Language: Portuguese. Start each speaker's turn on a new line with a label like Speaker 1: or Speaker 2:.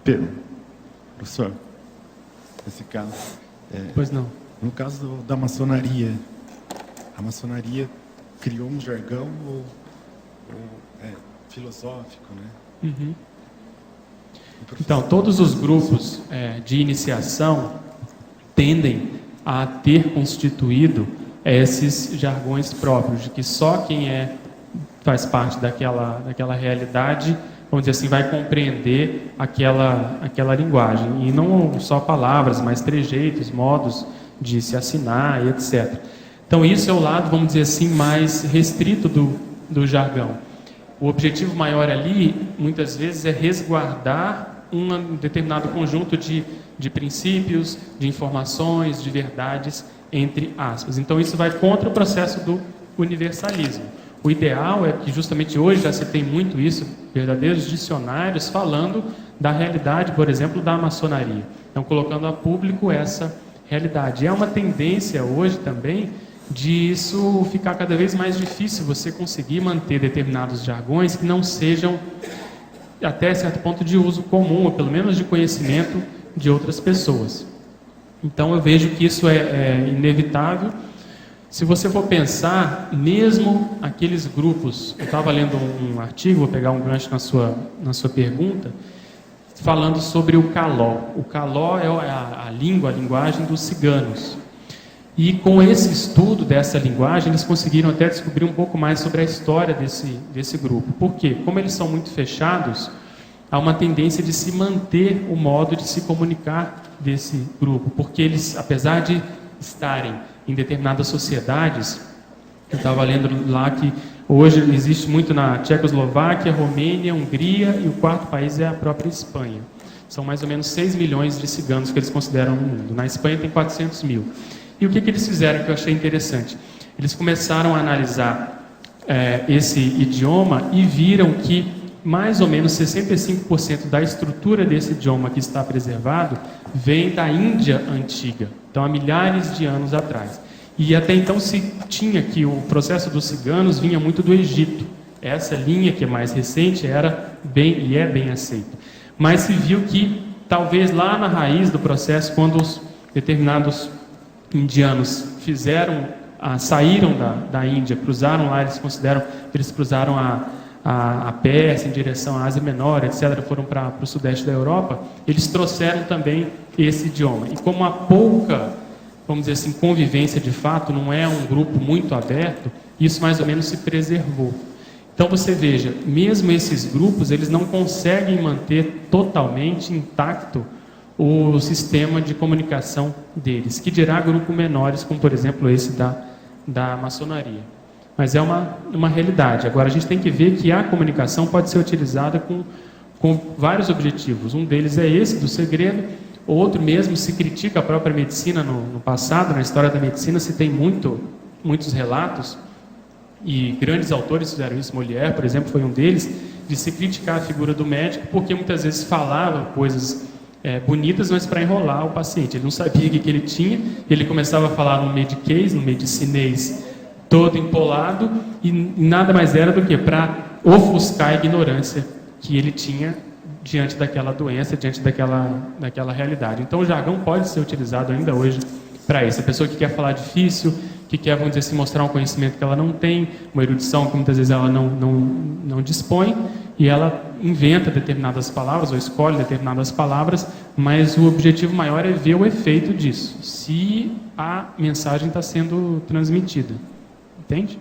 Speaker 1: Pedro, professor, nesse caso,
Speaker 2: Pois não.
Speaker 1: no caso da maçonaria, a maçonaria criou um jargão ou é filosófico, né?
Speaker 2: Uhum. Então, todos os grupos de iniciação tendem a ter constituído esses jargões próprios, de que só quem faz parte daquela realidade, vamos dizer assim, vai compreender aquela linguagem. E não só palavras, mas trejeitos, modos de se assinar e etc. Então, isso é o lado, vamos dizer assim, mais restrito do jargão. O objetivo maior ali, muitas vezes, é resguardar um determinado conjunto de princípios, de informações, de verdades, entre aspas. Então, isso vai contra o processo do universalismo. O ideal é que, justamente hoje, já se tem muito isso, verdadeiros dicionários falando da realidade, por exemplo, da maçonaria. Então, colocando a público essa realidade. É uma tendência hoje também de isso ficar cada vez mais difícil você conseguir manter determinados jargões que não sejam, até certo ponto, de uso comum, ou pelo menos de conhecimento de outras pessoas. Então eu vejo que isso é inevitável. Se você for pensar, mesmo aqueles grupos, eu estava lendo um artigo, vou pegar um gancho na sua pergunta, falando sobre o caló. O caló é a linguagem dos ciganos. E com esse estudo dessa linguagem, eles conseguiram até descobrir um pouco mais sobre a história desse grupo. Por quê? Como eles são muito fechados, há uma tendência de se manter o modo de se comunicar desse grupo. Porque eles, apesar de estarem em determinadas sociedades, eu estava lendo lá que hoje existe muito na Tchecoslováquia, Romênia, Hungria, e o quarto país é a própria Espanha. São mais ou menos 6 milhões de ciganos que eles consideram no mundo. Na Espanha tem 400 mil. E o que eles fizeram que eu achei interessante? Eles começaram a analisar esse idioma e viram que mais ou menos 65% da estrutura desse idioma que está preservado vem da Índia antiga, então há milhares de anos atrás. E até então se tinha que o processo dos ciganos vinha muito do Egito. Essa linha que é mais recente era bem aceita. Mas se viu que talvez lá na raiz do processo, quando os determinados indianos saíram da Índia, cruzaram lá, eles consideram que eles cruzaram a Pérsia em direção à Ásia Menor, etc., foram para o sudeste da Europa, eles trouxeram também esse idioma. E como há pouca, vamos dizer assim, convivência de fato, não é um grupo muito aberto, isso mais ou menos se preservou. Então você veja, mesmo esses grupos, eles não conseguem manter totalmente intacto o sistema de comunicação deles, que dirá grupos menores, como por exemplo esse da maçonaria. Mas é uma realidade. Agora a gente tem que ver que a comunicação pode ser utilizada com vários objetivos. Um deles é esse, do segredo. Outro mesmo, se critica a própria medicina no passado, na história da medicina se tem muitos relatos, e grandes autores fizeram isso. Molière, por exemplo, foi um deles, de se criticar a figura do médico, porque muitas vezes falava coisas bonitas, mas para enrolar o paciente. Ele não sabia o que ele tinha, ele começava a falar no mediquês, no medicinês, todo empolado, e nada mais era do que para ofuscar a ignorância que ele tinha diante daquela doença, diante daquela realidade. Então o jargão pode ser utilizado ainda hoje para isso. A pessoa que quer falar difícil, que quer, vamos dizer assim, mostrar um conhecimento que ela não tem, uma erudição que muitas vezes ela não dispõe, e ela inventa determinadas palavras ou escolhe determinadas palavras, mas o objetivo maior é ver o efeito disso, se a mensagem está sendo transmitida. Entende?